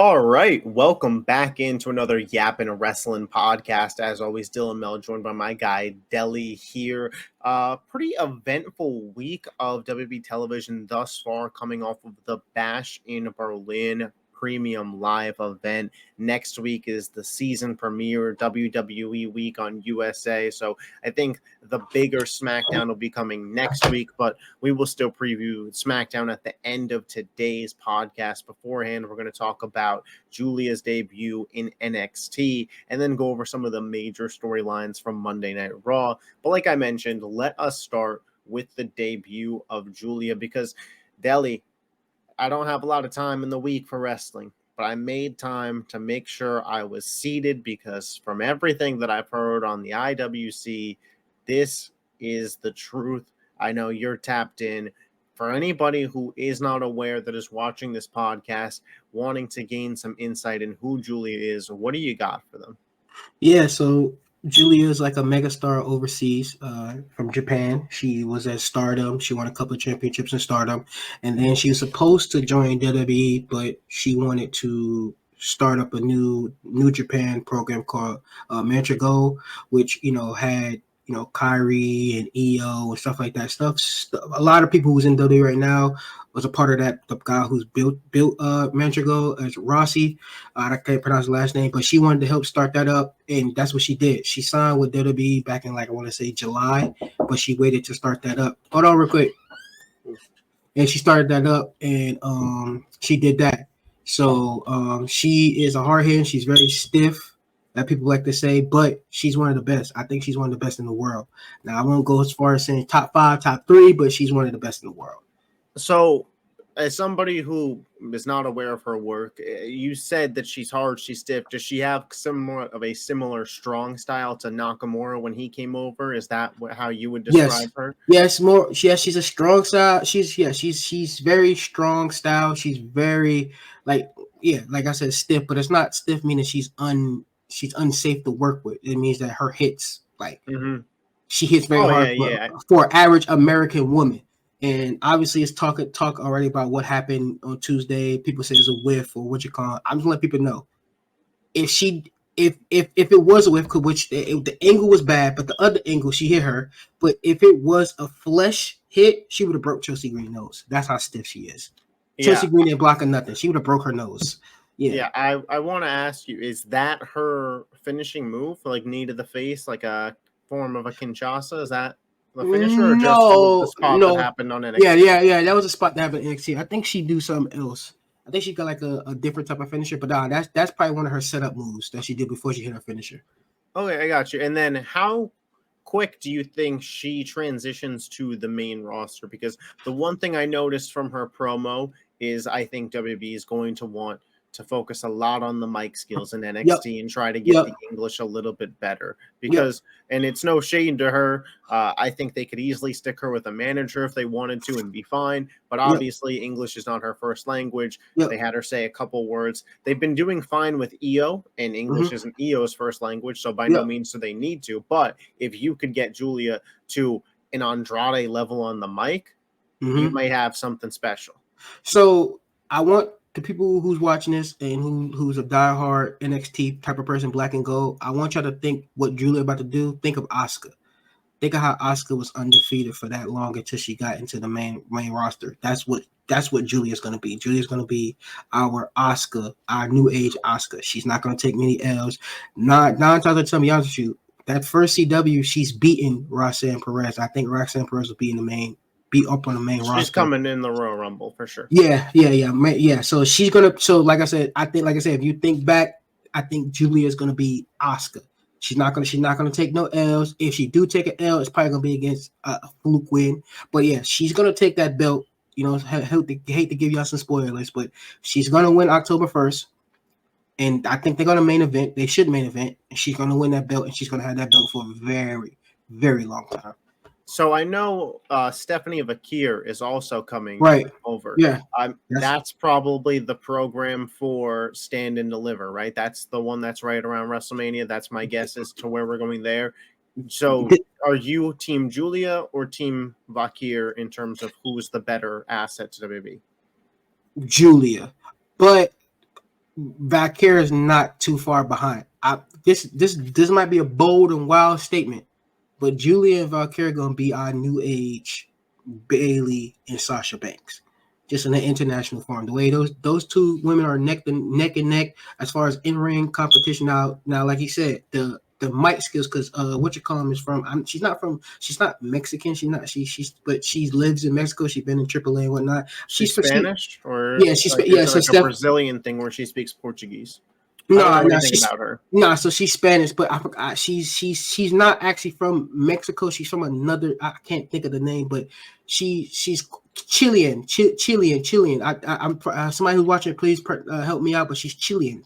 All right, welcome back into another Yappin' Wrestling podcast. As always, Dylan Mel, joined by my guy Deli here. Pretty eventful week of WWE television thus far, coming off of the Bash in Berlin premium live event. Next week is the season premiere WWE week on USA. So I think the bigger SmackDown will be coming next week, but we will still preview SmackDown at the end of today's podcast. Beforehand, we're going to talk about Giulia's debut in NXT and then go over some of the major storylines from Monday Night Raw. But like I mentioned, let us start with the debut of Giulia because, Deli, I don't have a lot of time in the week for wrestling, but I made time to make sure I was seated because from everything that I've heard on the IWC, this is the truth. I know you're tapped in. For anybody who is not aware that is watching this podcast, wanting to gain some insight in who Giulia is, what do you got for them? Yeah, so Giulia is like a megastar overseas from Japan. She was at Stardom. She won a couple of championships in Stardom. And then she was supposed to join WWE, but she wanted to start up a New Japan program called Mantra Go, which, had Kyrie and EO and stuff like that. A lot of people who's in WWE right now was a part of that. The guy who's built Mantrago as Rossi. I can't pronounce the last name, but she wanted to help start that up, and that's what she did. She signed with WWE back in, I want to say July, but she waited to start that up. Hold on real quick. And she started that up, and she did that. So she is a hard hand. She's very stiff, that people like to say, but she's one of the best. I think she's one of the best in the world. Now, I won't go as far as saying top 5, top 3, but she's one of the best in the world. So, as somebody who is not aware of her work, you said that she's hard, she's stiff. Does she have somewhat of a similar strong style to Nakamura when he came over? Is that how you would describe her? Yes, more. Yes, she's a strong style. She's very strong style. She's very like I said, stiff, but it's not stiff meaning she's unsafe to work with. It means that her hits she hits very hard for an average American woman. And obviously, it's talk already about what happened on Tuesday. People say it's a whiff or what you call it. I'm just letting people know if it was a whiff, which the angle was bad, but the other angle she hit her. But if it was a flesh hit, she would have broke Chelsea Green's nose. That's how stiff she is. Chelsea Green didn't block her nothing. She would have broke her nose. Yeah, I want to ask you: is that her finishing move, like knee to the face, like a form of a Kinshasa? Is that the finisher, or just the spot that happened on NXT? Yeah. That was a spot that happened on NXT. I think she do something else. I think she got like a different type of finisher, but that's probably one of her setup moves that she did before she hit her finisher. Okay, I got you. And then how quick do you think she transitions to the main roster? Because the one thing I noticed from her promo is I think WWE is going to want to focus a lot on the mic skills in NXT and try to get the English a little bit better because, and it's no shade to her. I think they could easily stick her with a manager if they wanted to and be fine. But obviously English is not her first language. They had her say a couple words. They've been doing fine with EO, and English isn't EO's first language. So by no means do they need to. But if you could get Giulia to an Andrade level on the mic, you may have something special. So I want the people who's watching this and who's a diehard NXT type of person, black and gold, I want y'all to think what Giulia about to do. Think of Asuka. Think of how Asuka was undefeated for that long until she got into the main roster. That's what Giulia's going to be. Giulia's going to be our Asuka, our new age Asuka. She's not going to take many L's. Nine times out of 10, to be honest with you, that first CW, she's beaten Roxanne Perez. I think Roxanne Perez will be up on the main roster. She's coming in the Royal Rumble for sure. Yeah. So she's gonna. So like I said, if you think back, I think Giulia is gonna be Asuka. She's not gonna take no L's. If she do take an L, it's probably gonna be against a fluke win. But yeah, she's gonna take that belt. Hate to give y'all some spoilers, but she's gonna win October 1st. And I think they're gonna main event. They should main event. And she's gonna win that belt, and she's gonna have that belt for a very, very long time. So I know Stephanie Vakir is also coming over. Yeah. That's probably the program for Stand and Deliver, right? That's the one that's right around WrestleMania. That's my guess as to where we're going there. So are you Team Giulia or Team Vakir in terms of who's the better asset to WWE? Giulia. But Valkyria is not too far behind. This might be a bold and wild statement, but Giulia and Valkyria gonna be our new age Bailey and Sasha Banks, just in the international form. The way those two women are neck and neck as far as in ring competition. Now, like he said, the mic skills, because what you call him is from. She's not Mexican. But she lives in Mexico. She's been in AAA and whatnot. She's Spanish, or Yeah, she's like yeah. is it So like a Steph, Brazilian thing where she speaks Portuguese? I don't no, know no, anything about her. so she's Spanish, but I forgot she's not actually from Mexico. She's from another. I can't think of the name, but she's Chilean. I'm somebody who's watching. Please help me out. But she's Chilean.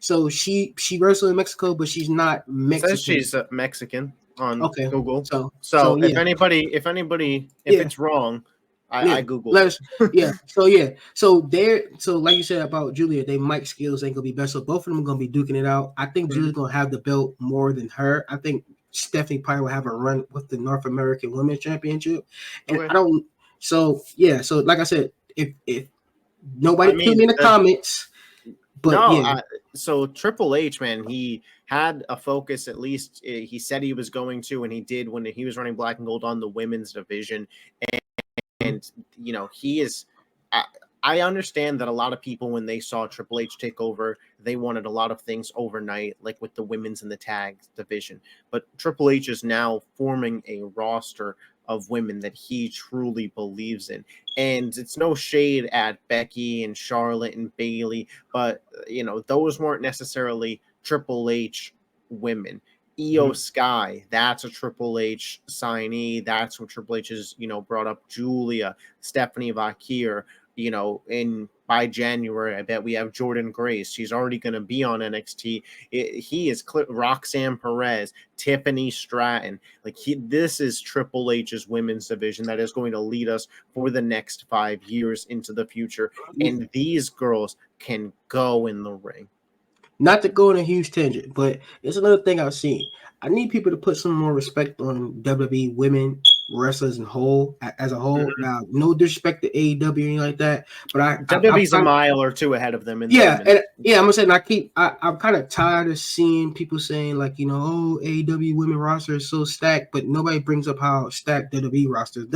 So she wrestled in Mexico, but she's not It says Mexican. she's Mexican on Okay, Google. so So yeah, if yeah. it's wrong, Yeah, I Googled let it. us. Yeah, so like you said about Julia, they mic skills ain't gonna be best. So both of them are gonna be duking it out. I think Mhm. Julia's gonna have the belt more than her. I think Stephanie probably will have a run with the North American Women's Championship, and Okay. I don't. So yeah, so like I said, if I nobody kill me mean, in the comments, but no. yeah, So Triple H, man, he had a focus. At least he said he was going to, and he did when he was running Black and Gold on the women's division. And he is. I, I understand that a lot of people, when they saw Triple H take over, they wanted a lot of things overnight, like with the women's and the tag division. But Triple H is now forming a roster of women that he truly believes in. And it's no shade at Becky and Charlotte and Bailey, but those weren't necessarily Triple H women. Io Sky, that's a Triple H signee. That's what Triple H has, brought up. Giulia, Stephanie Vakir, in by January, I bet we have Jordan Grace. She's already going to be on NXT. He is Roxanne Perez, Tiffany Stratton. This is Triple H's women's division that is going to lead us for the next 5 years into the future. And these girls can go in the ring. Not to go on a huge tangent, but it's another thing I've seen. I need people to put some more respect on WWE women wrestlers as a whole. Mm-hmm. Now, no disrespect to AEW or anything like that, but I'm WWE's a mile or two ahead of them in the yeah, women's. I'm gonna say, and I'm kind of tired of seeing people saying like, oh, AEW women roster is so stacked, but nobody brings up how stacked WWE roster is.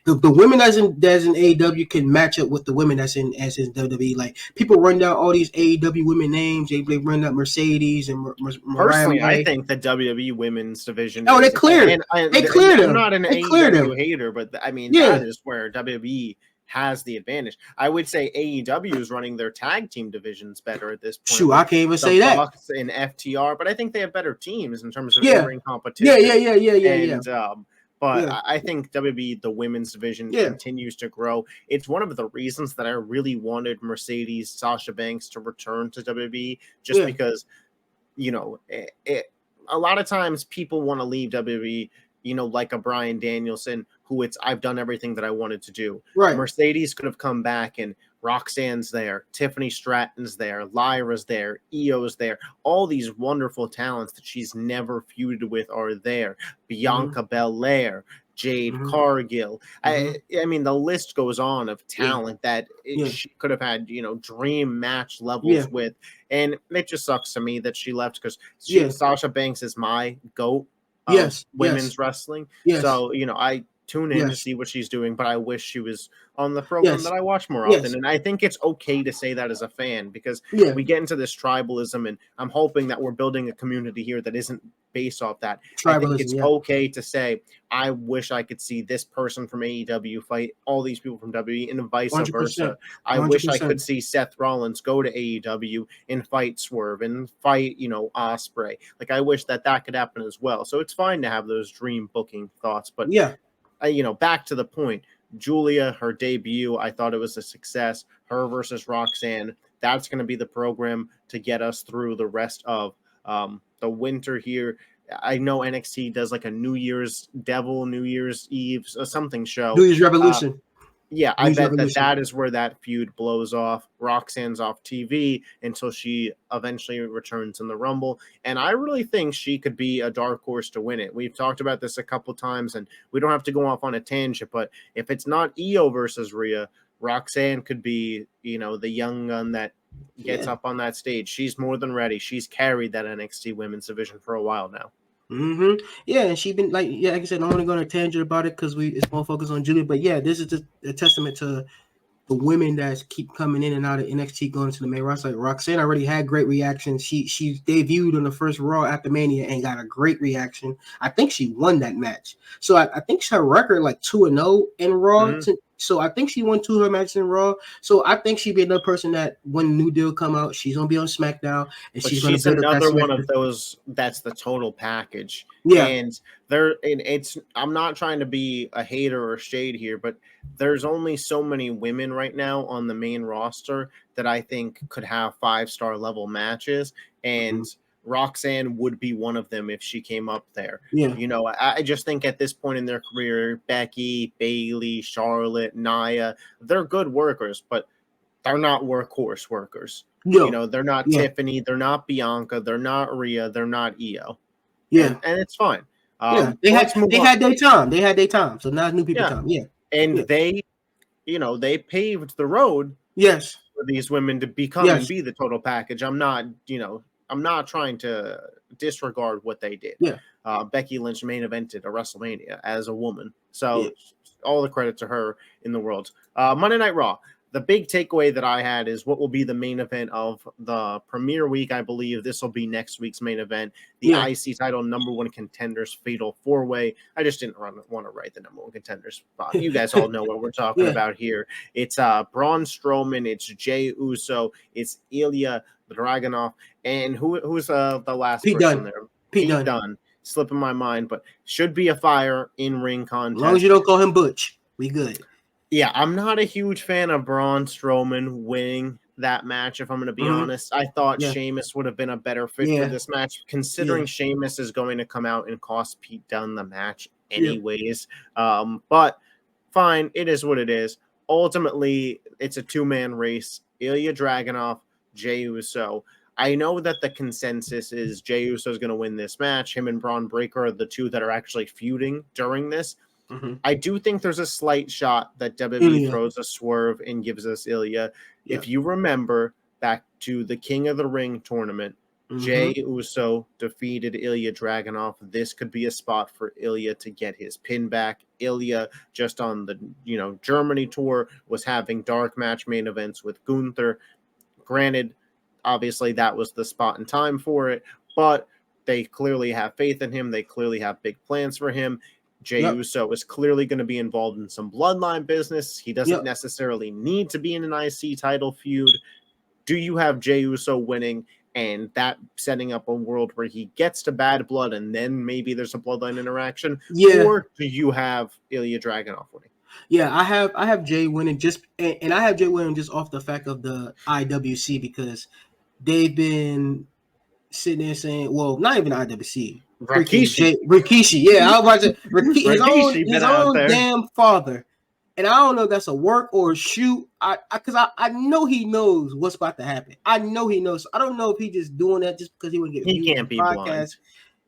The women that's in AEW can match up with the women that's in WWE. Like, people run down all these AEW women names. They run up Mercedes and Mariah Personally, I May. think the WWE women's division Oh, they is, cleared. They cleared I'm them. not an They cleared AEW them. hater, but I mean, Yeah. that is where WWE has the advantage. I would say AEW is running their tag team divisions better at this point. Shoot, I can't even say that. Bucks and FTR, but I think they have better teams in terms of Yeah. in-ring competition. Yeah. But I think WWE, the women's division, continues to grow. It's one of the reasons that I really wanted Mercedes Sasha Banks to return to WWE, just because, a lot of times people want to leave WWE, like a Bryan Danielson, who I've done everything that I wanted to do. Right. Mercedes could have come back, and Roxanne's there, Tiffany Stratton's there, Lyra's there, Io's there. All these wonderful talents that she's never feuded with are there. Bianca Belair, Jade Cargill. I mean, the list goes on of talent that she could have had, dream match levels with. And it just sucks to me that she left, because Sasha Banks is my GOAT of women's wrestling. So, I tune in to see what she's doing, but I wish she was on the program that I watch more often. And I think it's okay to say that as a fan, because we get into this tribalism, and I'm hoping that we're building a community here that isn't based off that. I think it's okay to say, I wish I could see this person from AEW fight all these people from WWE, and vice 100%. versa. I wish I could see Seth Rollins go to AEW and fight Swerve and fight, Ospreay. Like, I wish that could happen as well. So it's fine to have those dream booking thoughts, but back to the point. Giulia, her debut, I thought it was a success. Her versus Roxanne, that's going to be the program to get us through the rest of the winter here. I know NXT does like a New Year's Eve something show. New Year's Revolution. I bet that is where that feud blows off. Roxanne's off TV until she eventually returns in the Rumble. And I really think she could be a dark horse to win it. We've talked about this a couple times, and we don't have to go off on a tangent, but if it's not Io versus Rhea, Roxanne could be, the young gun that gets up on that stage. She's more than ready. She's carried that NXT women's division for a while now. Yeah, and she been like I said, I don't want to go on a tangent about it because it's more focused on Giulia. But yeah, this is a testament to the women that keep coming in and out of NXT going to the main roster. Like Roxanne already had great reactions. She debuted on the first Raw after Mania and got a great reaction. I think she won that match. So I think her record like 2-0 in Raw. So I think she won 2 of her matches in Raw. So I think she'd be another person that when New Deal come out, she's gonna be on SmackDown and But she's gonna build another up that one of those that's the total package. Yeah. And it's I'm not trying to be a hater or shade here, but there's only so many women right now on the main roster that I think could have 5-star level matches. And Roxanne would be one of them if she came up there. Yeah. You know, I just think at this point in their career, Becky, Bayley, Charlotte, Nia, they're good workers, but they're not workhorse workers. You know, they're not Tiffany, they're not Bianca, they're not Rhea, they're not Io. Yeah. And it's fine. They had their time. They had their time. So now it's new people time. Yeah. And they, they paved the road for these women to become and be the total package. I'm not trying to disregard what they did. Yeah. Becky Lynch main evented a WrestleMania as a woman. So all the credit to her in the world. Monday Night Raw. The big takeaway that I had is what will be the main event of the premiere week. I believe this will be next week's main event. The IC title #1 contenders fatal 4-way. I just didn't want to write the #1 contenders spot. You guys all know what we're talking about here. It's Braun Strowman. It's Jey Uso. It's Ilya Dragunov. And who's the last person there? Pete Dunne. Slipping my mind, but should be a fire in-ring contest. As long as you don't call him Butch, we good. Yeah, I'm not a huge fan of Braun Strowman winning that match, if I'm going to be honest. I thought Sheamus would have been a better fit for this match, considering Sheamus is going to come out and cost Pete Dunne the match anyways. But fine, it is what it is. Ultimately, it's a 2-man race. Ilya Dragunov, Jey Uso. I know that the consensus is Jey Uso is going to win this match. Him and Braun Breaker are the two that are actually feuding during this. I do think there's a slight shot that WWE throws a swerve and gives us Ilya. If you remember back to the King of the Ring tournament, Jey Uso defeated Ilya Dragunov. This could be a spot for Ilya to get his pin back. Ilya, just on the Germany tour, was having dark match main events with Gunther. Granted, obviously that was the spot and time for it, but they clearly have faith in him. They clearly have big plans for him. Jey Uso is clearly going to be involved in some bloodline business. He doesn't necessarily need to be in an IC title feud. Do you have Jey Uso winning and that setting up a world where he gets to Bad Blood and then maybe there's a bloodline interaction? Or do you have Ilya Dragunov winning? Yeah, I have Jey winning and I have Jey winning just off the fact of the IWC because they've been sitting there saying, well, not even IWC. Rikishi. Yeah, I was about to his own damn father. And I don't know if that's a work or a shoot. Because I know he knows what's about to happen. I know he knows. I don't know if he's just doing that just because he would get views on the podcast. Blind.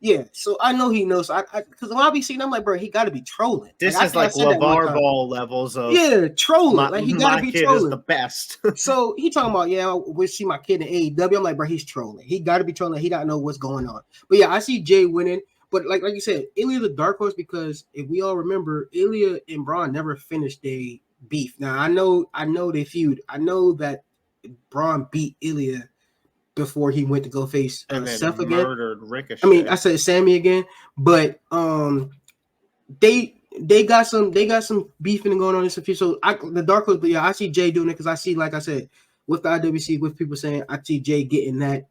Yeah, so I know he knows. Because when I be seeing, I'm like, bro, he got to be trolling. This is like LeVar Ball levels of trolling. Like he got to be trolling. Is the best. So he talking about we'll see my kid in AEW. I'm like, bro, he's trolling. He got to be trolling. He got to know what's going on. But yeah, I see Jey winning. But like you said, Ilya the dark horse because if we all remember, Ilya and Braun never finished their beef. Now I know they feud. I know that Braun beat Ilya before he went to go face Seth again. Murdered Ricochet. I mean, I said Sammy again, but they got some beefing going on in some feud. So the dark horse, but yeah, I see Jey doing it because I see, like I said, with the IWC, with people saying I see Jey getting that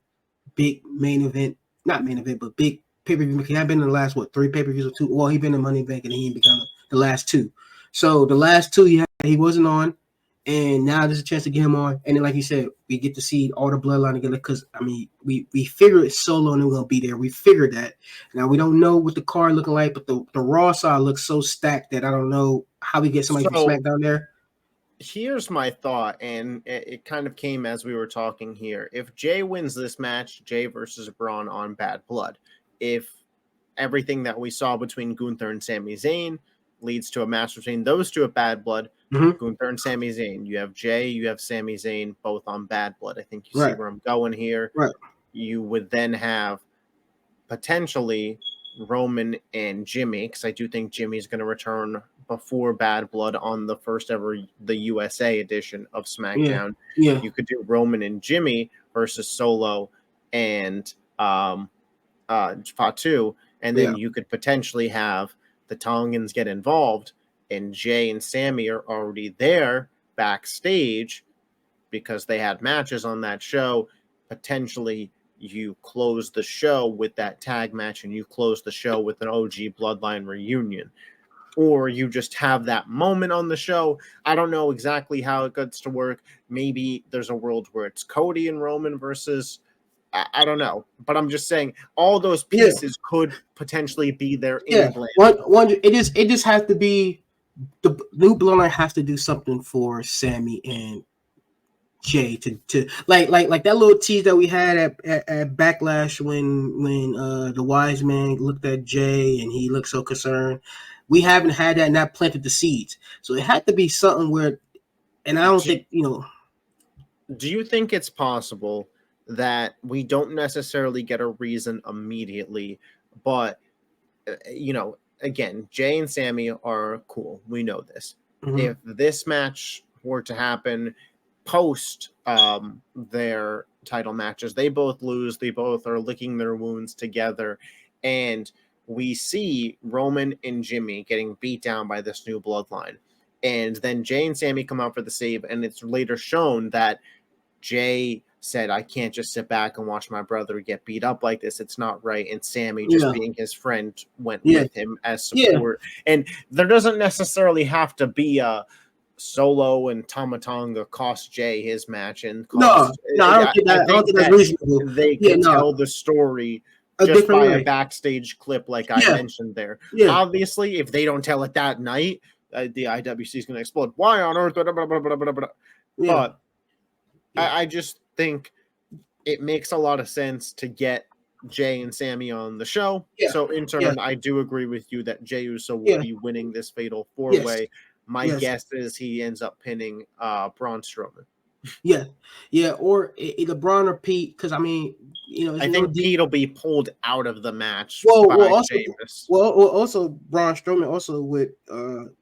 big main event, not main event, but big pay-per-view. He had been in the last 3 pay-per-views or 2. Well, he been in Money Bank and he ain't become the last 2. So the last 2 he wasn't on, and now there's a chance to get him on. And then, like you said, we get to see all the bloodline together because I mean we figured Solo and we're gonna be there. We figured that. Now we don't know what the card looking like, but the Raw side looks so stacked that I don't know how we get somebody from SmackDown there. Here's my thought, and it kind of came as we were talking here. If Jey wins this match, Jey versus Braun on Bad Blood. If everything that we saw between Gunther and Sami Zayn leads to a match between those two at Bad Blood, Mm-hmm. Gunther and Sami Zayn. You have Jay, you have Sami Zayn, both on Bad Blood. I think you see Right. where I'm going here. Right. You would then have potentially Roman and Jimmy, because I do think Jimmy's going to return before Bad Blood on the first ever the USA edition of Yeah. SmackDown. Yeah. You could do Roman and Jimmy versus Solo and Fatu, and then you could potentially have the Tongans get involved, and Jay and Sammy are already there backstage because they had matches on that show. Potentially you close the show with that tag match, and you close the show with an OG Bloodline reunion. Or you just have that moment on the show. I don't know exactly how it gets to work. Maybe there's a world where it's Cody and Roman versus, I don't know. But I'm just saying all those pieces could potentially be there in Bland. It just has to be, the new Bloodline has to do something for Sammy and Jay to like that little tease that we had at Backlash when the wise man looked at Jay and he looked so concerned. We haven't had that, and that planted the seeds. So it had to be something where, and I don't think, Do you think it's possible that we don't necessarily get a reason immediately, but again, Jay and Sammy are cool. We know this. Mm-hmm. If this match were to happen post their title matches, they both lose. They both are licking their wounds together, and we see Roman and Jimmy getting beat down by this new bloodline. And then Jay and Sammy come out for the save, and it's later shown that Jay said, I can't just sit back and watch my brother get beat up like this. It's not right. And Sammy, just being his friend, went with him as support. And there doesn't necessarily have to be a Solo and Tama Tonga cost Jay his match. And cost, I don't think that's reasonable. They can tell the story just by a backstage clip like I mentioned there. Obviously, if they don't tell it that night, the IWC is going to explode. Why on earth? Blah, blah, blah, blah, blah, blah. But I just think it makes a lot of sense to get Jay and Sammy on the show. So in turn, I do agree with you that Jey Uso will be winning this fatal four-way. My guess is he ends up pinning Braun Strowman. Or either Braun or Pete, because I mean, I think Pete will be pulled out of the match by Sheamus. Also Braun Strowman, also with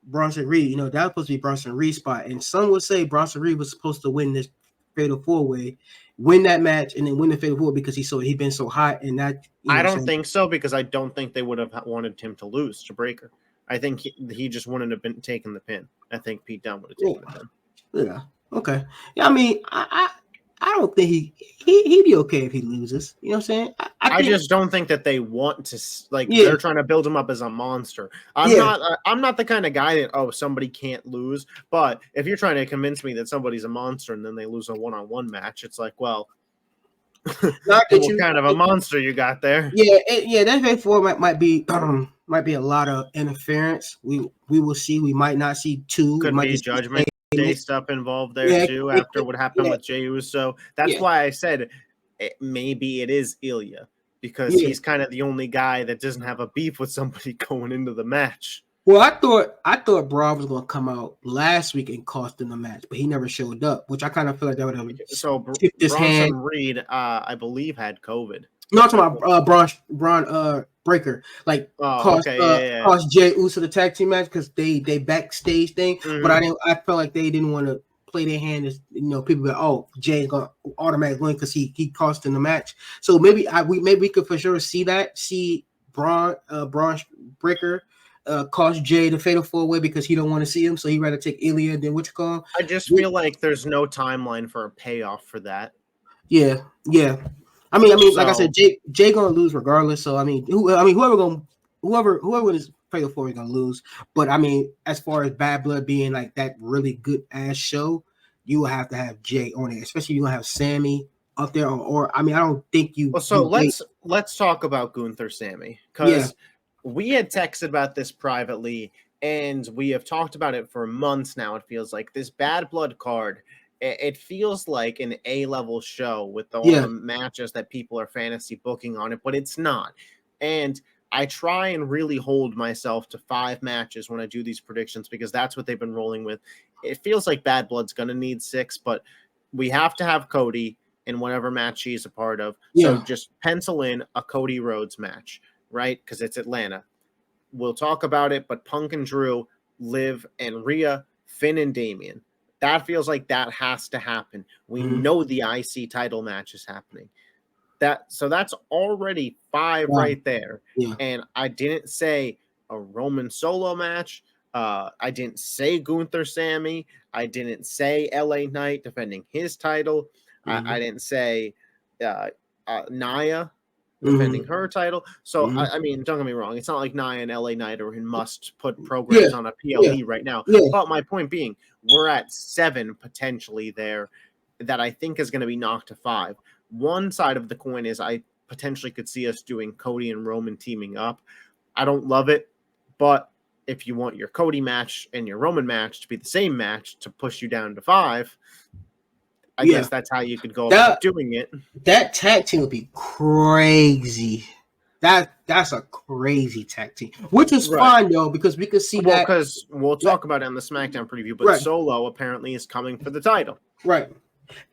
Bronson Reed. That was supposed to be Bronson Reed's spot, and some would say Bronson Reed was supposed to win this fatal four-way, win that match, and then win the fatal four because he'd been so hot. And that I don't think so, because I don't think they would have wanted him to lose to Breaker. I think he just wouldn't have been taking the pin. I think Pete Dunne would have taken the pin. Yeah. Okay. Yeah. I mean, I don't think he'd be okay if he loses. You know what I'm saying? I just don't think that they want to they're trying to build him up as a monster. I'm not the kind of guy that somebody can't lose. But if you're trying to convince me that somebody's a monster and then they lose a one-on-one match, it's like, well, what kind of a monster you got there? That fatal four might be a lot of interference. We will see. We might not see two. Could be Judgment Day stuff involved there too. After what happened with Jey Uso, that's why I said maybe it is Ilya, because he's kind of the only guy that doesn't have a beef with somebody going into the match. Well, I thought Braun was going to come out last week and cost him the match, but he never showed up, which I kind of feel like that would have tipped his hand. Bronson Reed, I believe, had COVID. No, I'm talking about Braun Breaker, cost Jey Uso the tag team match because they backstage thing. Mm-hmm. But I felt like they didn't want to play their hand as people go, Jay's gonna automatically win because he cost in the match. So maybe we could for sure see Braun Breaker cost Jay the fatal four-way because he don't want to see him, so he'd rather take Ilya than what you call. I just feel like there's no timeline for a payoff for that. Yeah. I mean, like I said, Jay gonna lose regardless. So whoever is fatal four is gonna lose. But I mean, as far as Bad Blood being like that really good ass show, you will have to have Jay on it, especially you gonna have Sammy up there. Or I don't think you. Well, so let's talk about Gunther Sammy, because we had texted about this privately, and we have talked about it for months now. It feels like this Bad Blood card. It feels like an A-level show with all the matches that people are fantasy booking on it, but it's not. And I try and really hold myself to 5 matches when I do these predictions because that's what they've been rolling with. It feels like Bad Blood's going to need 6, but we have to have Cody in whatever match he's a part of. So Yeah. just pencil in a Cody Rhodes match, right? Because it's Atlanta. We'll talk about it, but Punk and Drew, Liv and Rhea, Finn and Damian. That feels like that has to happen. We know the IC title match is happening. So that's already 5 Wow. right there. Yeah. And I didn't say a Roman Solo match. I didn't say Gunther Sammy. I didn't say LA Knight defending his title. I didn't say Nia defending her title. So, I mean, don't get me wrong. It's not like Nia and LA Knight are in must put programs on a PLE right now. But my point being, we're at 7 potentially there that I think is going to be knocked to 5. One side of the coin is I potentially could see us doing Cody and Roman teaming up. I don't love it, but if you want your Cody match and your Roman match to be the same match to push you down to 5, I guess that's how you could go about doing it. That tag team would be crazy. That's a crazy tag team, which is fine though because we could see that. Because we'll talk about it on the SmackDown preview, but Solo apparently is coming for the title. Right.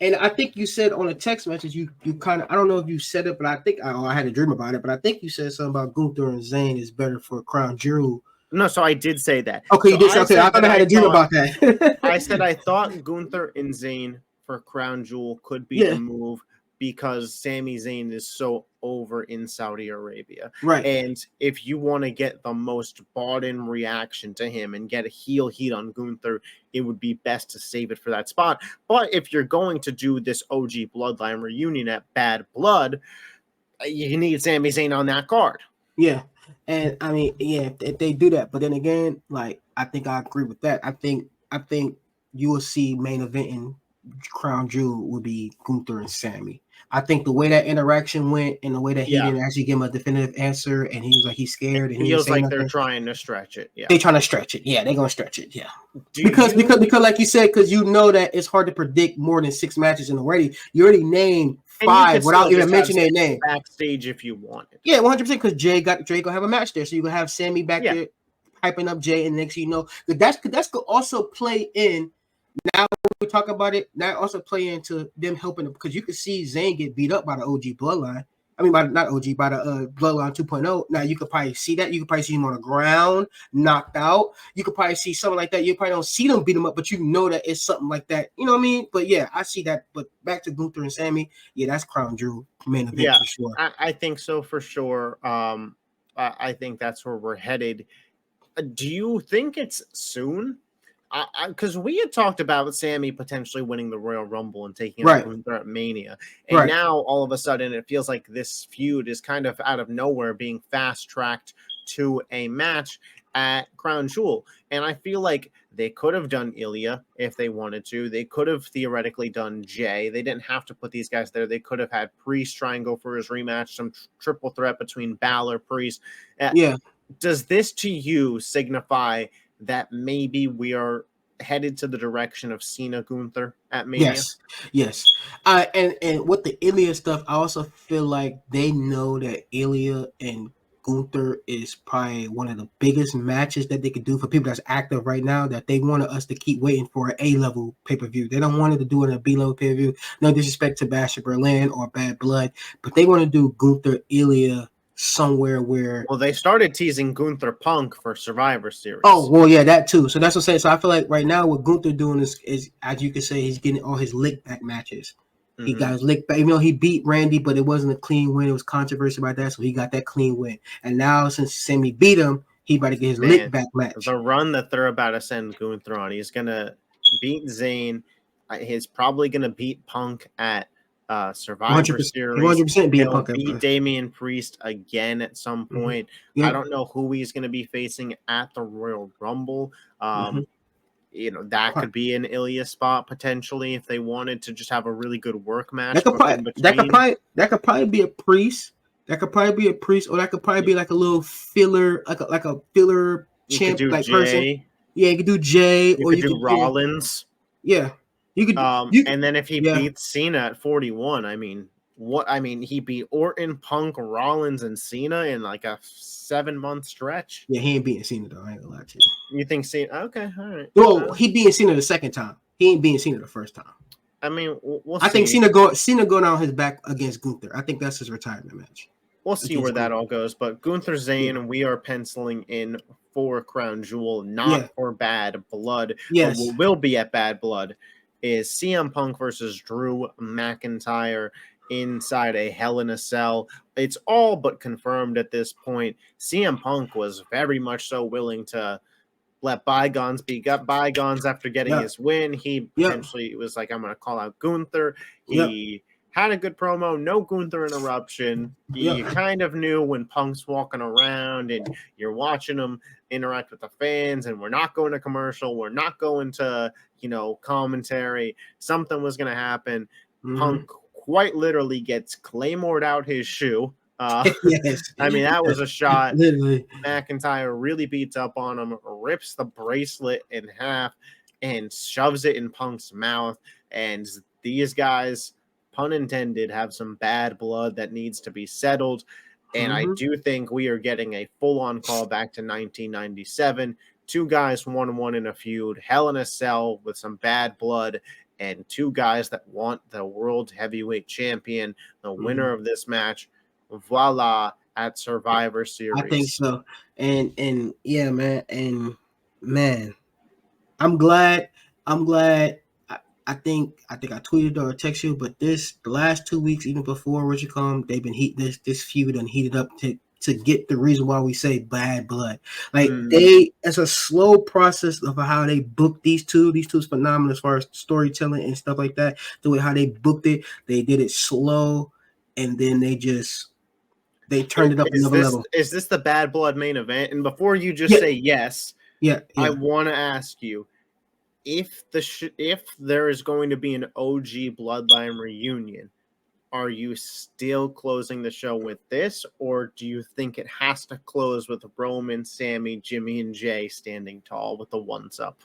And I think you said on a text message, you kind of, I don't know if you said it, but I think I had a dream about it, but I think you said something about Gunther and Zayn is better for Crown Jewel. No, so I did say that. Okay, so you did say, okay, I thought I had a dream about that. I said I thought Gunther and Zayn for Crown Jewel could be the move because Sami Zayn is so over in Saudi Arabia. Right. And if you want to get the most bought-in reaction to him and get a heel heat on Gunther, it would be best to save it for that spot. But if you're going to do this OG Bloodline reunion at Bad Blood, you need Sami Zayn on that card. Yeah. And I mean, yeah, if they do that, but then again, like I think I agree with that. I think you will see main event in Crown Jewel will be Gunther and Sammy. I think the way that interaction went and the way that he didn't actually give him a definitive answer and he was like he's scared and he feels like nothing. They're trying to stretch it. Yeah, they're trying to stretch it. Yeah, they're gonna stretch it. Yeah, because like you said, because you know that it's hard to predict more than 6 matches in a way. You already named 5 without even mentioning their name backstage if you wanted. Yeah, 100% because Jay gonna have a match there, so you gonna have Sammy back there hyping up Jay, and next you know that's could also play in. Now we talk about it. That also play into them helping them because you can see Zayn get beat up by the OG Bloodline. I mean, by the Bloodline 2.0. Now you could probably see that. You could probably see him on the ground, knocked out. You could probably see something like that. You probably don't see them beat him up, but you know that it's something like that. You know what I mean? But yeah, I see that. But back to Gunther and Sammy, that's Crown Jewel main event for sure. I think so for sure. I think that's where we're headed. Do you think it's soon? Because we had talked about Sammy potentially winning the Royal Rumble and taking out Gunther at Mania. And now all of a sudden it feels like this feud is kind of out of nowhere being fast-tracked to a match at Crown Jewel. And I feel like they could have done Ilya if they wanted to. They could have theoretically done Jay. They didn't have to put these guys there. They could have had Priest try and go for his rematch, some triple threat between Balor, Priest. Does this to you signify that maybe we are headed to the direction of Cena Gunther at Mania? Yes. And with the Ilya stuff, I also feel like they know that Ilya and Gunther is probably one of the biggest matches that they could do for people that's active right now that they wanted us to keep waiting for an A-level pay-per-view. They don't want to do it in a B-level pay-per-view. No disrespect to Bash of Berlin or Bad Blood, but they want to do Gunther Ilya somewhere where they started teasing Gunther Punk for Survivor Series. Oh, well, yeah, that too. So that's what I'm saying. So I feel like right now what Gunther doing is as you can say, he's getting all his lick back matches. He got his lick back, even though he beat Randy, but it wasn't a clean win. It was controversy about that, so he got that clean win. And now since Sammy beat him, he about to get his lick back match. The run that they're about to send Gunther on, he's gonna beat Zayn. He's probably gonna beat Punk at Survivor Series. 100% beat Damian Priest again at some point. I don't know who he's going to be facing at the Royal Rumble. That could be an Ilya spot potentially if they wanted to just have a really good work match. That could probably be a Priest. That could probably be a Priest, or that could probably be like a little filler, like a filler champ like person. Yeah, you could do Jay, or you could do Rollins. Yeah. You could, and then if he beats Cena at 41, I mean, he beat Orton, Punk, Rollins, and Cena in like a 7-month stretch. Yeah, he ain't beating Cena though. I ain't gonna lie to you. You think Cena? Okay, all right. Well, he beating Cena the second time. He ain't beating Cena the first time. I mean, we'll I think see. Cena go down his back against Gunther. I think that's his retirement match. We'll see where that all goes. But Gunther Zane, Yeah. we are penciling in for Crown Jewel, not Yeah. for Bad Blood. Yes. But what will be at Bad Blood is CM Punk versus Drew McIntyre inside a Hell in a Cell. It's all but confirmed at this point. CM Punk was very much so willing to let bygones be bygones after getting Yep. his win. He potentially was like, I'm going to call out Gunther. He had a good promo, no Gunther interruption. You kind of knew when Punk's walking around and you're watching him interact with the fans, and we're not going to commercial, we're not going to, commentary. Something was going to happen. Mm-hmm. Punk quite literally gets Claymored out his shoe. Yes. I mean, that was a shot. Literally. McIntyre really beats up on him, rips the bracelet in half, and shoves it in Punk's mouth. And these guys, pun intended, have some bad blood that needs to be settled. And I do think we are getting a full-on call back to 1997. Two guys 1-1 in a feud, Hell in a Cell with some bad blood, and two guys that want the World Heavyweight Champion. The winner of this match, voila, at Survivor Series. I think so. And yeah, man. And man, I'm glad. I think I tweeted or texted you, but the last 2 weeks, even before they've been this feud and heated up to get the reason why we say bad blood. Like it's a slow process of how they booked these two. These two is phenomenal as far as storytelling and stuff like that. The way how they booked it, they did it slow, and then they turned it up another level. Is this the Bad Blood main event? And before you just say yes, I want to ask you, if there is going to be an OG Bloodline reunion, are you still closing the show with this, or do you think it has to close with Roman, Sammy, Jimmy, and Jay standing tall with the ones up?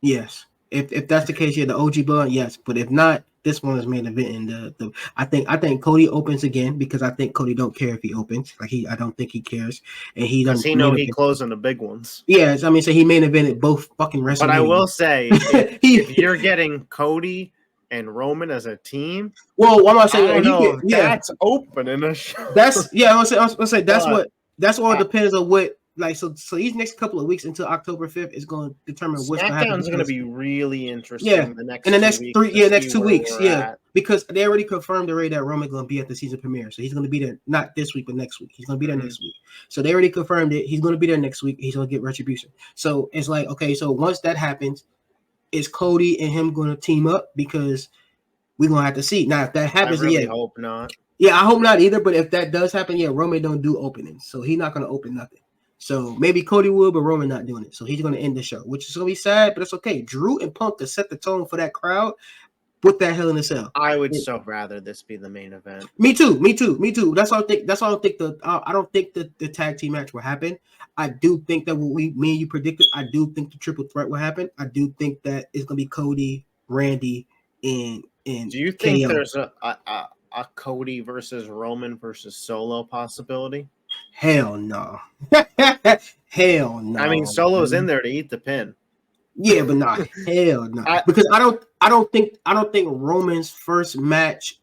Yes. If that's the case, the OG Blood, yes. But if not, this one is main event, and I think Cody opens again because I think Cody don't care if he opens. I don't think he cares, and he doesn't. He know he closing the big ones. Yes, I mean, so he main evented both fucking WrestleMania. But I will say, if you're getting Cody and Roman as a team, well, what am I saying? That's opening a show. I was say that's what depends on what. So these next couple of weeks until October 5th is going to determine what's going to happen. SmackDown's going to be really interesting. Yeah, the next 2 weeks. Yeah, because they already confirmed already that Roman's going to be at the season premiere, so he's going to be there not this week but next week. He's going to be there next week. So they already confirmed it. He's going to be there next week. He's going to get retribution. So it's like, okay, so once that happens, is Cody and him going to team up? Because we're going to have to see. Now, if that happens, I really hope not. Yeah, I hope not either. But if that does happen, Roman don't do openings, so he's not going to open nothing. So maybe Cody will, but Roman not doing it. So he's going to end the show, which is going to be sad, but it's okay. Drew and Punk to set the tone for that crowd with that Hell in a Cell. I would so rather this be the main event. Me too. That's why I think. That's why I don't think the tag team match will happen. I do think that what me and you predicted. I do think the triple threat will happen. I do think that it's going to be Cody, Randy, and do you think KO. There's a Cody versus Roman versus Solo possibility? Hell no. Hell no. I mean, Solo's in there to eat the pin. Yeah, but nah, hell no. Because I don't think Roman's first match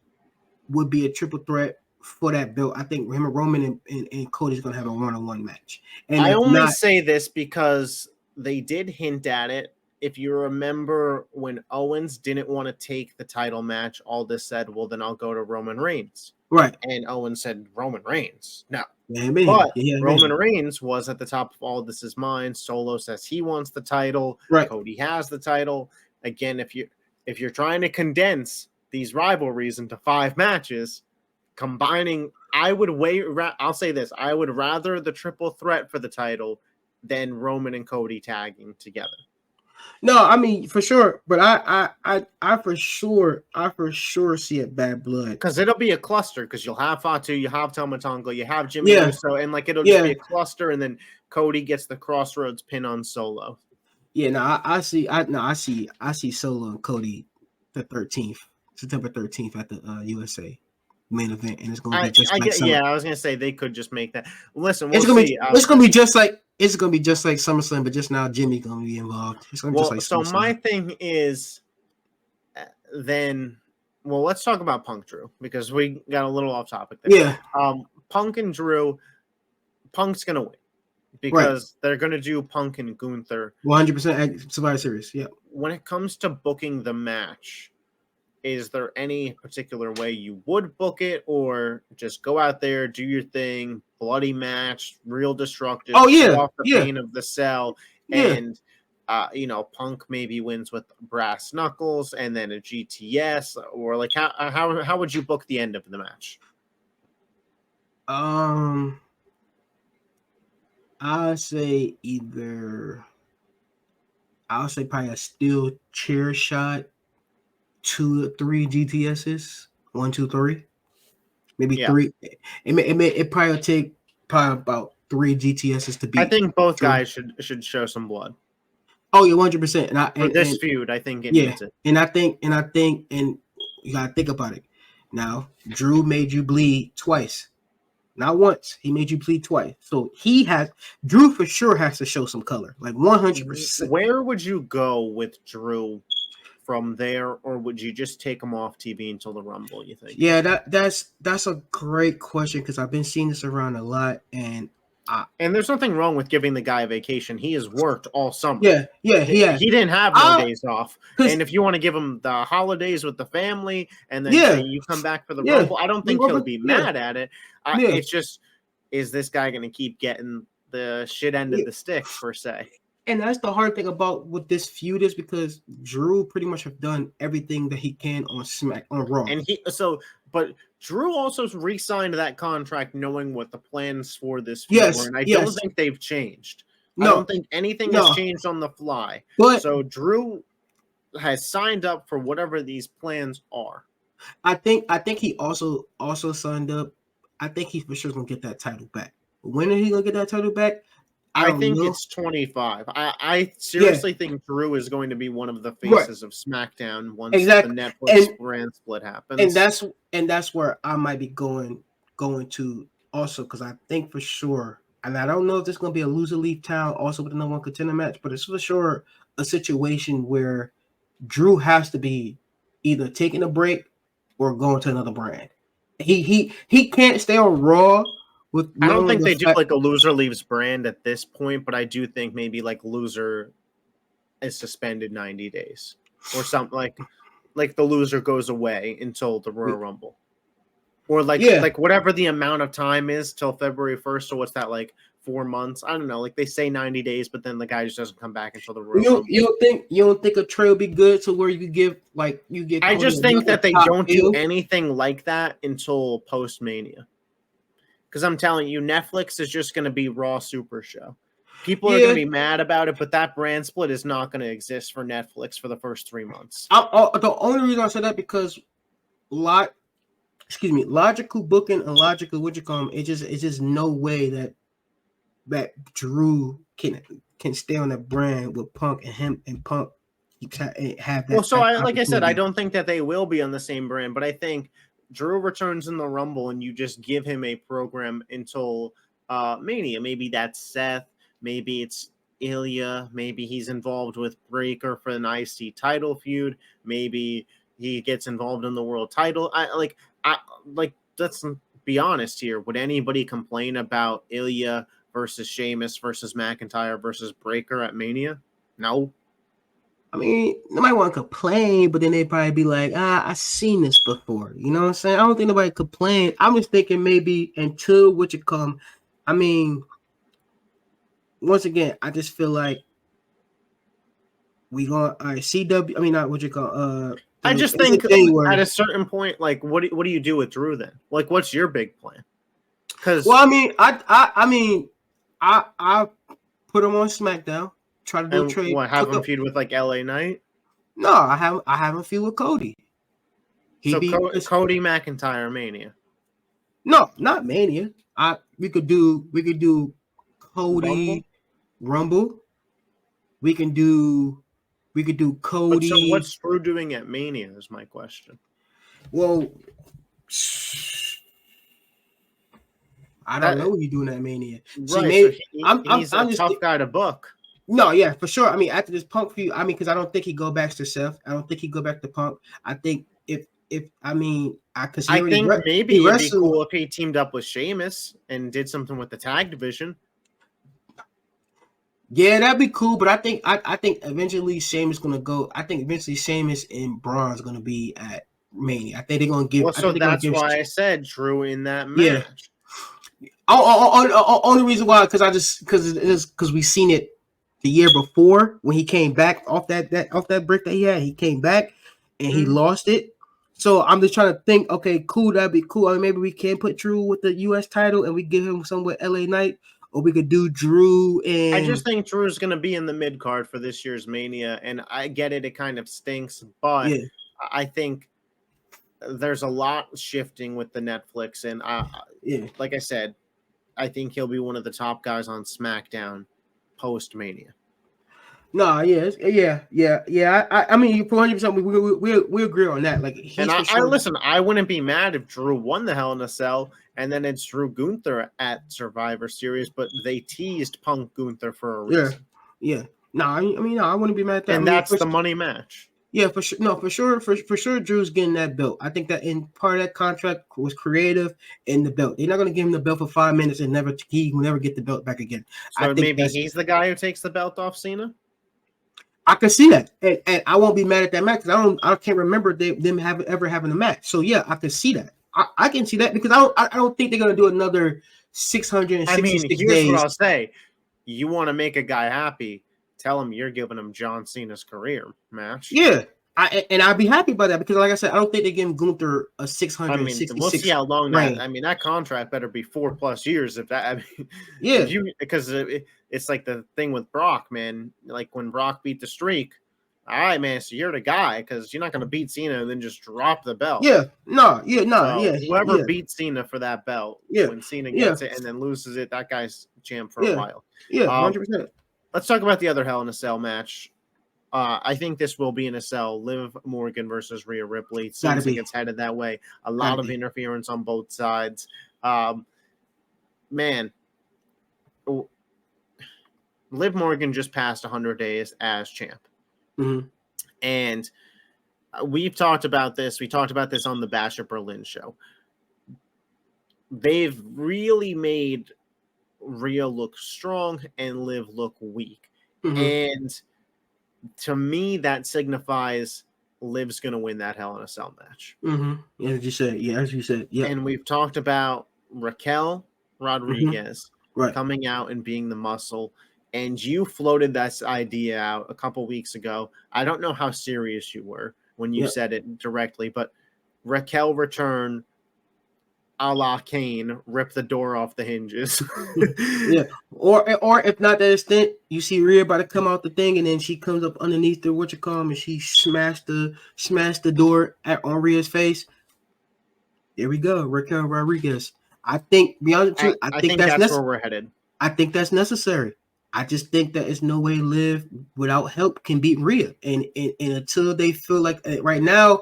would be a triple threat for that belt. I think him and Roman and Cody's gonna have a one-on-one match. And I only say this because they did hint at it. If you remember when Owens didn't want to take the title match, Aldis said, well, then I'll go to Roman Reigns. Right. And Owens said, Roman Reigns. No. But Roman Reigns was at the top of Aldis's mind. Solo says he wants the title. Right. Cody has the title. Again, if you're trying to condense these rivalries into 5 matches, combining, I'll say this, I would rather the triple threat for the title than Roman and Cody tagging together. No, I mean for sure, but I for sure see it Bad Blood because it'll be a cluster. Because you'll have Fatu, you have Tama Tonga, you have Jimmy Uso, and it'll just be a cluster, and then Cody gets the Crossroads pin on Solo. Yeah, no, I see Solo and Cody the 13th, September 13th at the USA. main event, and it's going to be just I like get. Summer. Yeah, I was gonna say they could just make that. Listen, we'll It's gonna see. be it's gonna be just like SummerSlam, but just now Jimmy gonna be involved. It's gonna be just Well, like so my SummerSlam. thing is then. Well, let's talk about Punk Drew because we got a little off topic there. Yeah, Punk and Drew. Punk's gonna win right. because they're gonna do Punk and Gunther. 100% Survivor Series. Yeah. When it comes to booking the match, is there any particular way you would book it, or just go out there, do your thing, bloody match, real destructive, Oh show yeah, off the yeah, pain of the cell, yeah. and Punk maybe wins with brass knuckles and then a GTS, or like how would you book the end of the match? I say either. I'll say probably a steel chair shot, 2 or 3 GTSs, 1, 2, 3, maybe Yeah, 3. It probably take probably about 3 GTSs to I beat think both Drew. guys should show some blood Oh yeah, 100%. for this feud. I think it yeah, needs it. and I think you gotta think about it. Now, Drew made you bleed twice. Not once. He made you bleed twice. So Drew for sure has to show some color. Like 100%. Where would you go with Drew from there, or would you just take him off TV until the Rumble? You think? Yeah, that's a great question because I've been seeing this around a lot, and And there's nothing wrong with giving the guy a vacation. He has worked all summer. he has. He didn't have no days off. Cause And if you want to give him the holidays with the family and then say yeah, you come back for the yeah, Rumble, I don't think he'll be mad at it. yeah. It's just, is this guy going to keep getting the shit end of the stick, per se? And that's the hard thing about what this feud is because Drew pretty much have done everything that he can on Raw. And but Drew also re-signed that contract knowing what the plans for this feud were, and I don't think they've changed. I don't think anything has changed on the fly. So Drew has signed up for whatever these plans are. I think he also signed up. I think he for sure gonna get that title back. When is he gonna get that title back? I think it's 25. I seriously think Drew is going to be one of the faces of SmackDown once the Netflix brand split happens. And that's where I might be going to also because I think for sure, and I don't know if this is gonna be a loser leave town also with the number 1 contender match, but it's for sure a situation where Drew has to be either taking a break or going to another brand. He can't stay on Raw. I don't think they do like a loser leaves brand at this point, but I do think maybe like loser is suspended 90 days or something like the loser goes away until the Royal Rumble, or like whatever the amount of time is till February 1st. So what's that, like 4 months? I don't know. Like they say 90 days, but then the guy just doesn't come back until the Royal Rumble. You don't think a trade would be good to where you could give you get? I just think that they don't do anything like that until post Mania. Because I'm telling you, Netflix is just going to be Raw Super Show. People are going to be mad about it, but that brand split is not going to exist for Netflix for the first 3 months. The only reason I said that because logical booking and logical it's just no way that Drew can stay on that brand with Punk and him and Punk have that. Well, so like I said, I don't think that they will be on the same brand, but I think Drew returns in the Rumble and you just give him a program until Mania. Maybe that's Seth. Maybe it's Ilya. Maybe he's involved with Breaker for an IC title feud. Maybe he gets involved in the world title. Let's be honest here. Would anybody complain about Ilya versus Sheamus versus McIntyre versus Breaker at Mania? No. I mean, they might want to complain, but then they'd probably be like, I've seen this before. You know what I'm saying? I don't think nobody complain. I'm just thinking maybe until I mean, once again, I just feel like we going CW. I mean, not what you call. I just think at a certain point, like, what do you do with Drew then? Like, what's your big plan? Because I mean, I put him on SmackDown. Try to do a trade. What, have him feud with like LA Knight? No, I have him feud with Cody. Cody McIntyre Mania. No, not Mania. We could do Cody Rumble. We could do Cody. So what's Drew doing at Mania is my question. Well, I don't know what you doing at Mania. See, Right, so maybe he's a I'm just tough guy to book. no, yeah, for sure. I mean, after this Punk feud, I mean, because I don't think he go back to Seth. I don't think he go back to Punk. I think if I mean, because he I already think he maybe it'd be wrestled. cool if he teamed up with Sheamus and did something with the tag division. Yeah, that'd be cool. But I think eventually Sheamus gonna go. I think eventually Sheamus and Braun's gonna be at Mania. I think they're gonna give. Well, I so think they're gonna that's give. why I said Drew in that Yeah. match. Only reason why because we seen it the year before when he came back off that brick that he had. He came back and he lost it. So I'm just trying to think. Okay, cool. That'd be cool. I mean, maybe we can put Drew with the U.S. title and we give him some with LA Knight, or we could do Drew I and just think Drew's going to be in the mid card for this year's Mania, and I get it; it kind of stinks, but yeah. I think there's a lot shifting with the Netflix, and Yeah. like I said, I think he'll be one of the top guys on SmackDown post Mania. No, yeah. I mean, 400%. We agree on that. Like he's And for sure. listen, I wouldn't be mad if Drew won the Hell in a Cell, and then it's Drew Gunther at Survivor Series, but they teased Punk Gunther for a reason. Yeah. No, I mean, no, I wouldn't be mad at that. And I mean, that's the money match. Yeah, for sure. No, for sure. Drew's getting that belt. I think that in part of that contract was creative in the belt. They're not going to give him the belt for 5 minutes and he will never get the belt back again. So I think maybe he's the guy who takes the belt off Cena. I can see that, and I won't be mad at that match because I can't remember them ever having a match. So yeah, I can see that. I can see that because I don't think they're going to do another 666 I mean, here's days. what I'll say: you want to make a guy happy, tell him you're giving him John Cena's career match. Yeah. I'd be happy about that because, like I said, I don't think they give Gunther a 666. I mean, we'll see how long that. I mean, that contract better be 4+ years. If that, I mean, yeah, because it's like the thing with Brock, man. Like when Brock beat the streak. All right, man. So you're the guy because you're not going to beat Cena and then just drop the belt. Yeah, so whoever beats Cena for that belt, when Cena gets it and then loses it, that guy's champ for a while. Yeah, 100%. Let's talk about the other Hell in a Cell match. I think this will be in a cell. Liv Morgan versus Rhea Ripley. Seems like it's headed that way. A lot of interference on both sides. Man, Liv Morgan just passed 100 days as champ. Mm-hmm. And we've talked about this. We talked about this on the Bash at Berlin show. They've really made Rhea look strong and Liv look weak. Mm-hmm. And to me, that signifies Liv's going to win that Hell in a Cell match. Mm-hmm. As you said. Yeah. And we've talked about Raquel Rodriguez coming out and being the muscle. And you floated this idea out a couple weeks ago. I don't know how serious you were when you said it directly, but Raquel return a la Kane, rip the door off the hinges. Yeah. Or if not that extent, you see Rhea about to come out the thing and then she comes up underneath the and she smashed the door on Rhea's face. There we go. Raquel Rodriguez. I think beyond the truth, I think that's where we're headed. I think that's necessary. I just think that it's no way Liv without help can beat Rhea. And until they feel like right now,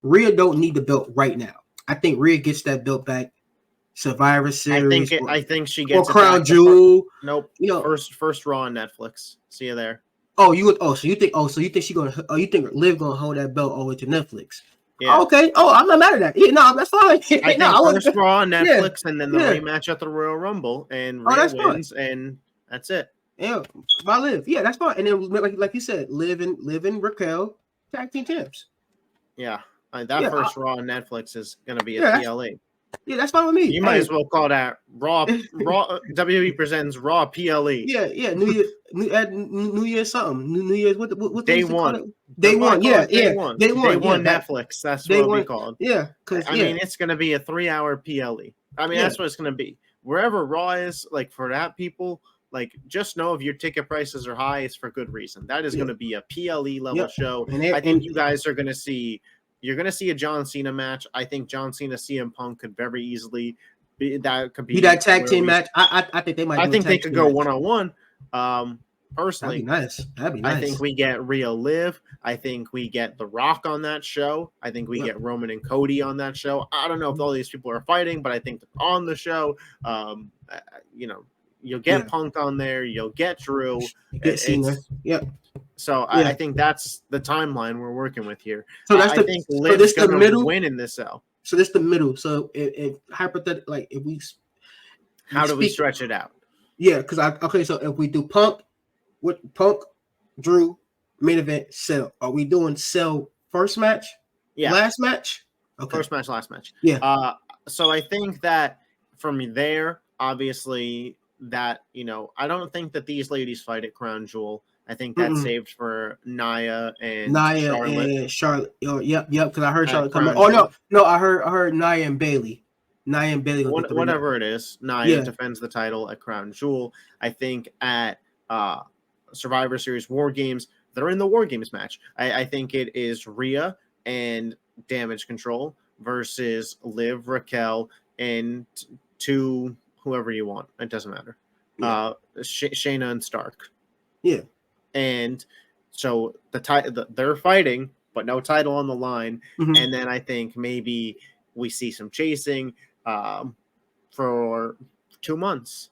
Rhea don't need the belt right now. I think Rhea gets that belt back. Survivor Series. I think she gets or Crown Jewel. Nope. First Raw on Netflix. See you there. So you think Liv gonna hold that belt all the way to Netflix? Yeah. Okay. I'm not mad at that. Yeah, no, that's fine. I think first Raw on Netflix and then the rematch at the Royal Rumble and Rhea wins and that's it. Yeah, by Liv. Yeah, that's fine. And then like you said, Liv and Raquel tag team champs. Yeah. First Raw on Netflix is going to be a PLE. Yeah, that's fine with me. You might as well call that Raw. WWE presents Raw PLE. Yeah. New Year something. New Year's what Day one. Day one. Yeah. Day one Netflix. That's what it'll be called. Yeah, because I mean it's going to be a 3-hour PLE. I mean that's what it's going to be. Wherever Raw is, like for that people. Like, just know if your ticket prices are high, it's for good reason. That is going to be a PLE level show. I think you guys are going to see. You're going to see a John Cena match. I think John Cena CM Punk could very easily be that tag team match. I think they might. I think they could go 1-on-1. personally, That'd be I nice. think we get Rhea Liv. I think we get The Rock on that show. I think we get Roman and Cody on that show. I don't know if all these people are fighting, but I think they're on the show. You'll get Punk on there. You'll get Drew. You get Cena. Yep. So I think that's the timeline we're working with here. So I think Liv's going to win in this cell. So this the middle. So if hypothetically, like if we, how do we stretch it out? Yeah, because so if we do Punk, Drew, main event, Cell. Are we doing Cell first match? Yeah. Last match? Okay. First match, last match. Yeah. So I think that from there, obviously, that, I don't think that these ladies fight at Crown Jewel. I think that's saved for Nia and Charlotte. Oh, yep. Because I heard Charlotte come out. Oh no, I heard Nia and Bailey. Whatever it is, Nia defends the title at Crown Jewel. I think at Survivor Series War Games, they're in the War Games match. I think it is Rhea and Damage Control versus Liv, Raquel, and to whoever you want. It doesn't matter. Shayna and Stark. Yeah. And so they're fighting, but no title on the line. Mm-hmm. And then I think maybe we see some chasing for 2 months.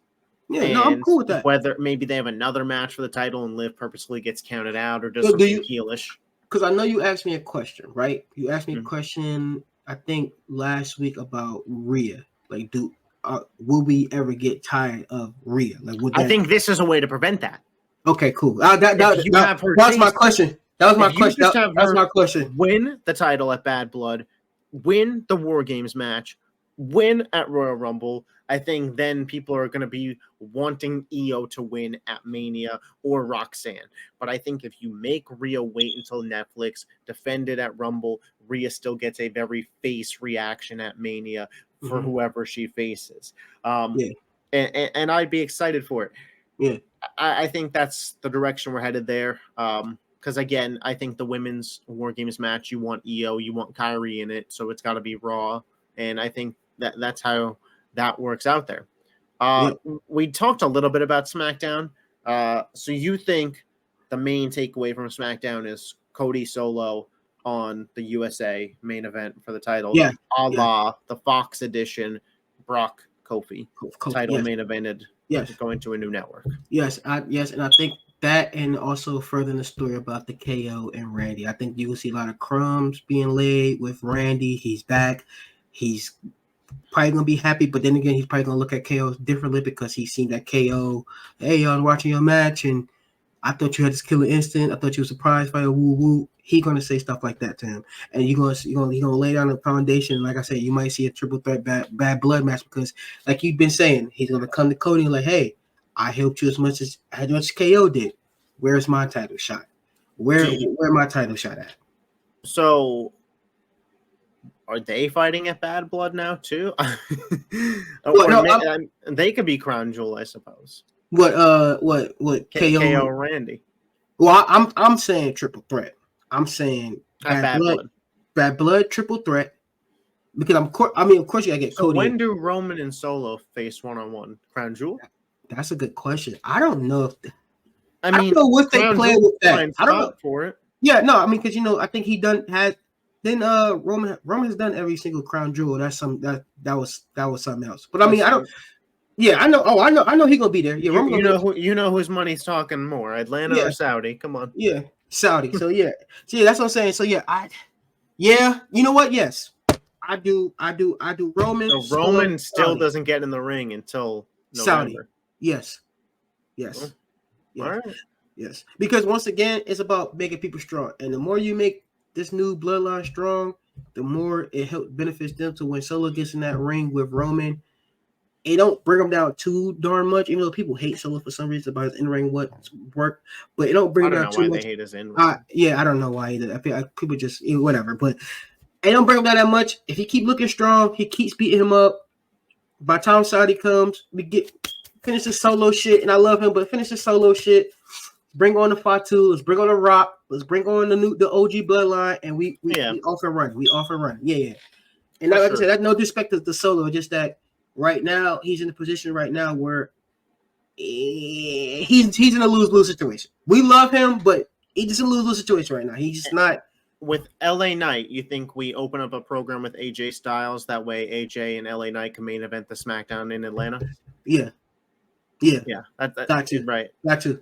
Yeah, and I'm cool with that. Whether maybe they have another match for the title and Liv purposely gets counted out or does something heelish. Because I know you asked me a question, right? You asked me a question, I think, last week about Rhea. Like, will we ever get tired of Rhea? Like, I think this is a way to prevent that. Okay, cool. That was my question. That was my question. Win the title at Bad Blood, win the War Games match, win at Royal Rumble. I think then people are going to be wanting Io to win at Mania or Roxanne. But I think if you make Rhea wait until Netflix, defend it at Rumble, Rhea still gets a very face reaction at Mania for whoever she faces. And I'd be excited for it. Yeah. I think that's the direction we're headed there. Because, again, I think the women's War Games match, you want Io, you want Kyrie in it, so it's got to be Raw. And I think that's how that works out there. We talked a little bit about SmackDown. So you think the main takeaway from SmackDown is Cody Solo on the USA main event for the title? Yeah. A la the Fox edition, Brock Kofi title main evented. Yes. Going to a new network. Yes, and I think that, and also further the story about the KO and Randy. I think you will see a lot of crumbs being laid with Randy. He's back. He's probably gonna be happy, but then again, he's probably gonna look at KO differently because he's seen that KO. Hey, I was watching your match, and I thought you had this killer instinct. I thought you were surprised by a woo woo. He's gonna say stuff like that to him, and you're gonna lay down the foundation. Like I said, you might see a triple threat bad blood match because, like you've been saying, he's gonna come to Cody and like, hey, I helped you as much as KO did. Where's my title shot? Where my title shot at? So, are they fighting at Bad Blood now too? They could be Crown Jewel, I suppose. What KO Randy? Well, I'm saying triple threat. I'm saying Bad Blood, triple threat. Because of course you gotta get Cody. When do Roman and Solo face 1-on-1? Crown Jewel? That's a good question. I don't know if I don't know what they plan with that. I don't know for it. Yeah, no, I mean because I think he Roman has done every single Crown Jewel. That's that was something else. But I mean, I don't. Yeah, I know. Oh, I know he's gonna be there. Yeah, you know whose money's talking more, Atlanta or Saudi? Come on. Yeah, Saudi. So yeah, that's what I'm saying. So yeah, you know what? Yes, I do. Roman. So Roman still doesn't get in the ring until November. Saudi. Yes. Yes. All right. Yes, because once again, it's about making people strong, and the more you make this new bloodline strong, the more it benefits them. To when Solo gets in that ring with Roman, it don't bring him down too darn much. Even though people hate Solo for some reason about his in-ring work, but it don't bring him down too much. They hate his in-ring. I don't know why either. I feel like people just whatever, but it don't bring him down that much. If he keep looking strong, he keeps beating him up. By the time Saudi comes, finish the Solo shit, and I love him, but finish the Solo shit. Bring on the Fatu. Let's bring on the Rock. Let's bring on the OG bloodline, and we off and run. We off and run. Yeah. And like I said, that's no disrespect to the Solo. Just that right now he's in a position right now where he's in a lose-lose situation. We love him, but he's just in a lose-lose situation right now. He's just not. With LA Knight, you think we open up a program with AJ Styles? That way AJ and LA Knight can main event the SmackDown in Atlanta? Yeah. Got to. Right. Got to.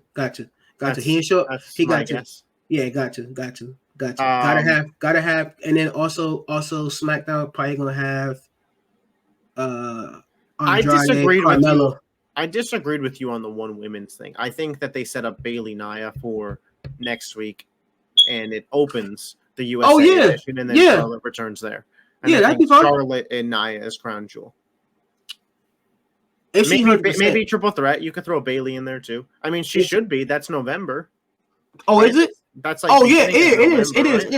He ain't show. He got to. Guess. Yeah, got to. Gotta have, and then also SmackDown probably gonna have Andrade, Carmelo. I disagreed with you on the one women's thing. I think that they set up Bayley Nia for next week, and it opens the USA edition, and then Charlotte returns there. And I think Charlotte and Nia is crown jewel. Maybe triple threat. You could throw Bayley in there too. I mean, she should be. That's November. Oh, is it? That's like it is.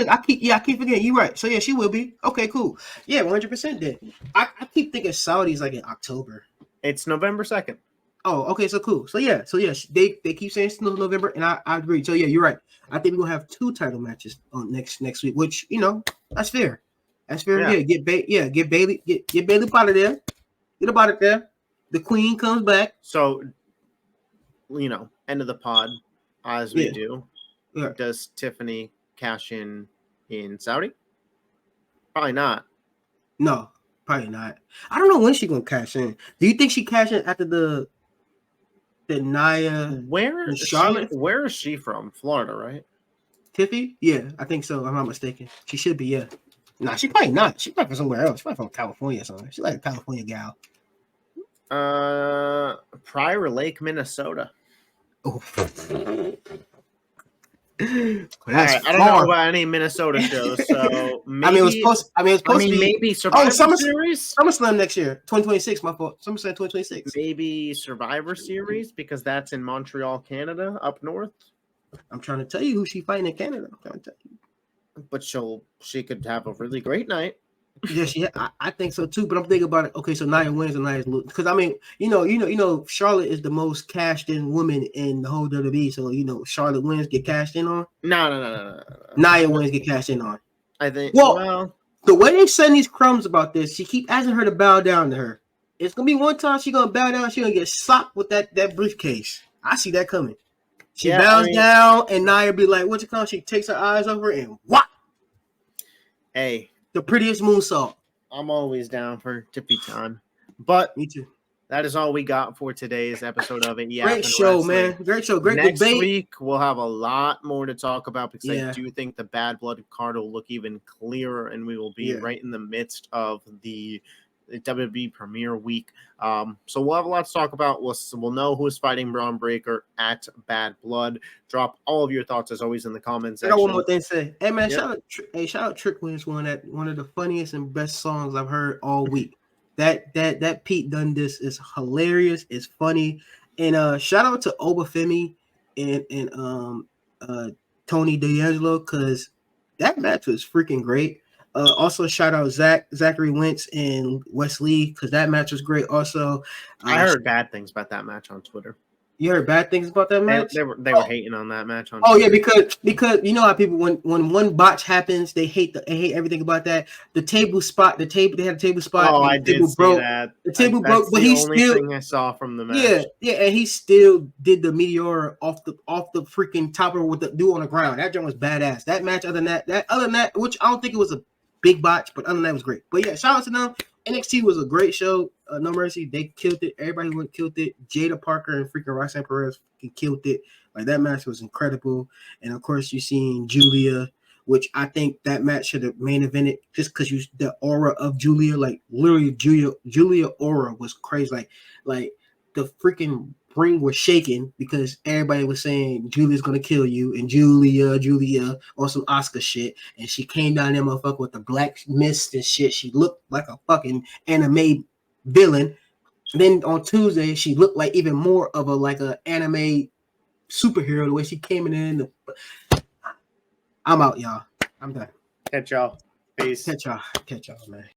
I keep forgetting. You're right. So yeah, she will be. Okay, cool. Yeah, 100%. Then I keep thinking Saudi's like in October. It's November 2nd. Oh, okay. So cool. So yeah. They keep saying it's November, and I agree. So yeah, you're right. I think we're gonna have 2 title matches on next week, which that's fair. That's fair. Yeah. Get Bayley out of there. Get about it there. The Queen comes back. So, end of the pod, as we do. Yeah. Does Tiffany cash in Saudi? Probably not. No, probably not. I don't know when she's going to cash in. Do you think she cash in after the Nia? Where is she from? Florida, right? Tiffy? Yeah, I think so. I'm not mistaken. She should be, yeah. Nah, she probably not. She's probably from somewhere else. She's probably from California or something. She's like a California gal. Prior Lake, Minnesota. Oh. I don't know about any Minnesota shows, so maybe, it was supposed to be maybe Survivor Series. SummerSlam next year, 2026. My fault. SummerSlam 2026. Maybe Survivor Series because that's in Montreal, Canada, up north. I'm trying to tell you who she fighting in Canada. I'm trying to tell you. But she could have a really great night. Yeah, I think so too. But I'm thinking about it. Okay, so Nia wins and Nia's lose. Because I mean, Charlotte is the most cashed in woman in the whole WWE. So Charlotte wins get cashed in on. No. Nia wins get cashed in on. I think. Well, the way they send these crumbs about this, she keep asking her to bow down to her. It's gonna be one time she gonna bow down. She gonna get socked with that briefcase. I see that coming. She bows down, and Nia be like, "What's it called?" She takes her eyes over and what? Hey. The prettiest moonsault. I'm always down for tippy time. But me too. That is all we got for today's episode of it. Great show, man. Great show. Great Next debate. Next week, we'll have a lot more to talk about because I do think the Bad Blood card will look even clearer, and we will be right in the midst of the WWE Premiere Week. So we'll have a lot to talk about. We'll know who is fighting Braun Breaker at Bad Blood. Drop all of your thoughts as always in the comments section. I got one more thing to say. Hey man, shout out Trick Williams, one of the funniest and best songs I've heard all week. That Pete done this is hilarious. It's funny, and shout out to Obafemi and Tony D'Angelo because that match was freaking great. Also, shout out Zachary Wentz and Wesley because that match was great. Also, I heard bad things about that match on Twitter. You heard bad things about that match? They were hating on that match on Twitter. Yeah, because you know how people when one botch happens, they hate everything about that. They had a table spot. Oh, I did see that. The table broke, but he still. That's the only thing I saw from the match. Yeah, and he still did the meteor off the freaking topper with the dude on the ground. That joint was badass. That match, other than that, which I don't think it was a big botch, but other than that, it was great. But yeah, shout out to them. NXT was a great show. No Mercy, they killed it. Everybody who killed it. Jada Parker and freaking Roxanne Perez killed it. Like that match was incredible. And of course, you seen Giulia, which I think that match should have main evented just because the aura of Giulia, like literally Giulia aura was crazy. Like the freaking ring was shaking because everybody was saying Julia's gonna kill you and Giulia on some Oscar shit, and she came down there motherfucker with the black mist and shit. She looked like a fucking anime villain. Then on Tuesday she looked like even more of a anime superhero the way she came in. I'm out, y'all. I'm done. Catch y'all. Peace. Catch y'all, man.